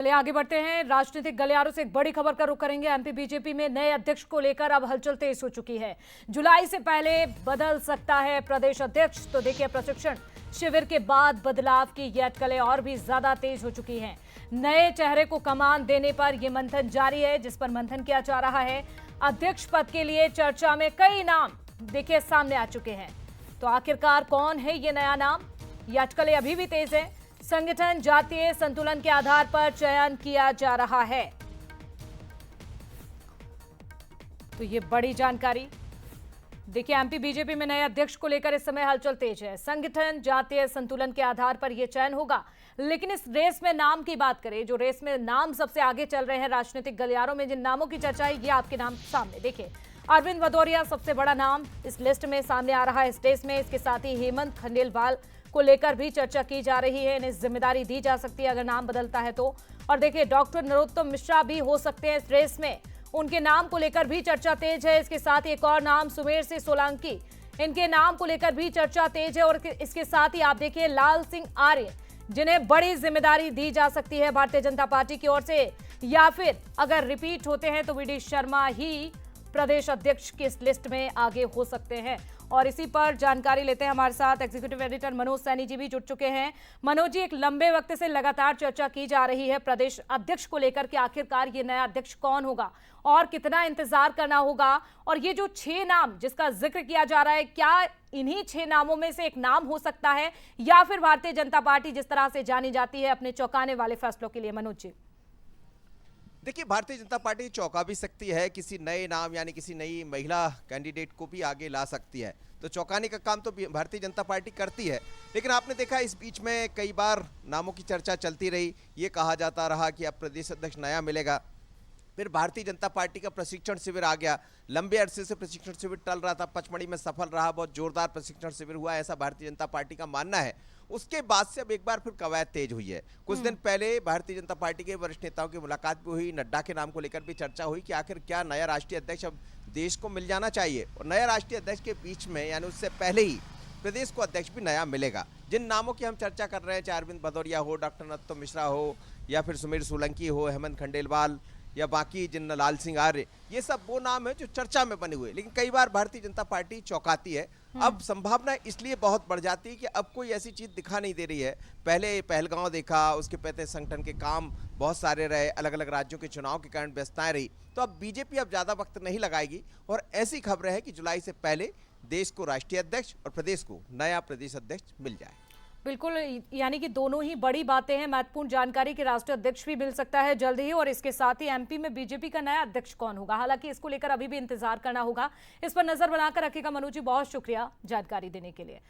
चलिए आगे बढ़ते हैं। राजनीतिक गलियारों से एक बड़ी खबर का रुख करेंगे। एमपी बीजेपी में नए अध्यक्ष को लेकर अब हलचल तेज हो चुकी है। जुलाई से पहले बदल सकता है प्रदेश अध्यक्ष। तो देखिए, प्रशिक्षण शिविर के बाद बदलाव की ये अटकलें और भी ज्यादा तेज हो चुकी हैं। नए चेहरे को कमान देने पर यह मंथन जारी है, जिस पर मंथन किया जा रहा है। अध्यक्ष पद के लिए चर्चा में कई नाम देखिए सामने आ चुके हैं। तो आखिरकार कौन है ये नया नाम? ये अटकलें अभी भी तेज है। संगठन जातीय संतुलन के आधार पर चयन किया जा रहा है। तो ये बड़ी जानकारी देखिए, एमपी बीजेपी में नए अध्यक्ष को लेकर इस समय हलचल तेज है। संगठन जातीय संतुलन के आधार पर यह चयन होगा। लेकिन इस रेस में नाम की बात करें, जो रेस में नाम सबसे आगे चल रहे हैं राजनीतिक गलियारों में, जिन नामों की चर्चा है, ये आपके नाम सामने देखिए। अरविंद भदौरिया सबसे बड़ा नाम इस लिस्ट में सामने आ रहा है इस रेस में। इसके साथ ही हेमंत खंडेलवाल को लेकर भी चर्चा की जा रही है। इन्हें जिम्मेदारी दी जा सकती है अगर नाम बदलता है तो। और देखिए, डॉक्टर नरोत्तम मिश्रा भी हो सकते हैं इस रेस में। उनके नाम को लेकर भी चर्चा तेज है। इसके साथ एक और नाम सुमेर सिंह सोलंकी, इनके नाम को लेकर भी चर्चा तेज है। और इसके साथ ही आप देखिए लाल सिंह आर्य, जिन्हें बड़ी जिम्मेदारी दी जा सकती है भारतीय जनता पार्टी की ओर से। या फिर अगर रिपीट होते हैं तो वीडी शर्मा ही प्रदेश अध्यक्ष की इस लिस्ट में आगे हो सकते हैं। और इसी पर जानकारी लेते हैं, हमारे साथ एग्जीक्यूटिव एडिटर मनोज सैनी जी भी जुड़ चुके हैं। मनोज जी, एक लंबे वक्त से लगातार चर्चा की जा रही है प्रदेश अध्यक्ष को लेकर कि आखिरकार ये नया अध्यक्ष कौन होगा और कितना इंतजार करना होगा। और ये जो 6 नाम जिसका जिक्र किया जा रहा है, क्या इन्हीं 6 नामों में से एक नाम हो सकता है, या फिर भारतीय जनता पार्टी जिस तरह से जानी जाती है अपने चौंकाने वाले फैसलों के लिए? मनोज जी, देखिए, भारतीय जनता पार्टी चौंका भी सकती है, किसी नए नाम यानी किसी नई महिला कैंडिडेट को भी आगे ला सकती है। तो चौंकाने का काम तो भारतीय जनता पार्टी करती है। लेकिन आपने देखा, इस बीच में कई बार नामों की चर्चा चलती रही। ये कहा जाता रहा कि अब प्रदेश अध्यक्ष नया मिलेगा। फिर भारतीय जनता पार्टी का प्रशिक्षण शिविर आ गया। लंबे अरसे से प्रशिक्षण शिविर टल रहा था, पचमढ़ी में सफल रहा, बहुत जोरदार प्रशिक्षण शिविर हुआ, ऐसा भारतीय जनता पार्टी का मानना है। उसके बाद से अब एक बार फिर कवायद तेज हुई है। कुछ दिन पहले भारतीय जनता पार्टी के वरिष्ठ नेताओं की मुलाकात भी हुई। नड्डा के नाम को लेकर भी चर्चा हुई कि आखिर क्या नया राष्ट्रीय अध्यक्ष अब देश को मिल जाना चाहिए। और नया राष्ट्रीय अध्यक्ष के बीच में, यानी उससे पहले ही प्रदेश को अध्यक्ष भी नया मिलेगा। जिन नामों की हम चर्चा कर रहे हैं, चाहे अरविंद भदौरिया हो, डॉक्टर नरोत्तम मिश्रा हो, या फिर सुमेर सोलंकी हो, हेमंत खंडेलवाल, या बाकी जिन लाल सिंह आर्य, ये सब वो नाम है जो चर्चा में बने हुए। लेकिन कई बार भारतीय जनता पार्टी चौंकाती है। अब संभावना इसलिए बहुत बढ़ जाती है कि अब कोई ऐसी चीज दिखा नहीं दे रही है। पहले पहलगांव देखा, उसके पहले संगठन के काम बहुत सारे रहे, अलग अलग राज्यों के चुनाव के कारण व्यस्तताएं रही। तो अब बीजेपी अब ज्यादा वक्त नहीं लगाएगी। और ऐसी खबरें हैं कि जुलाई से पहले देश को राष्ट्रीय अध्यक्ष और प्रदेश को नया प्रदेश अध्यक्ष मिल जाए। बिल्कुल, यानी कि दोनों ही बड़ी बातें हैं। महत्वपूर्ण जानकारी कि राष्ट्रीय अध्यक्ष भी मिल सकता है जल्द ही, और इसके साथ ही एमपी में बीजेपी का नया अध्यक्ष कौन होगा, हालांकि इसको लेकर अभी भी इंतजार करना होगा। इस पर नजर बनाकर रखेगा मनोज जी, बहुत शुक्रिया जानकारी देने के लिए।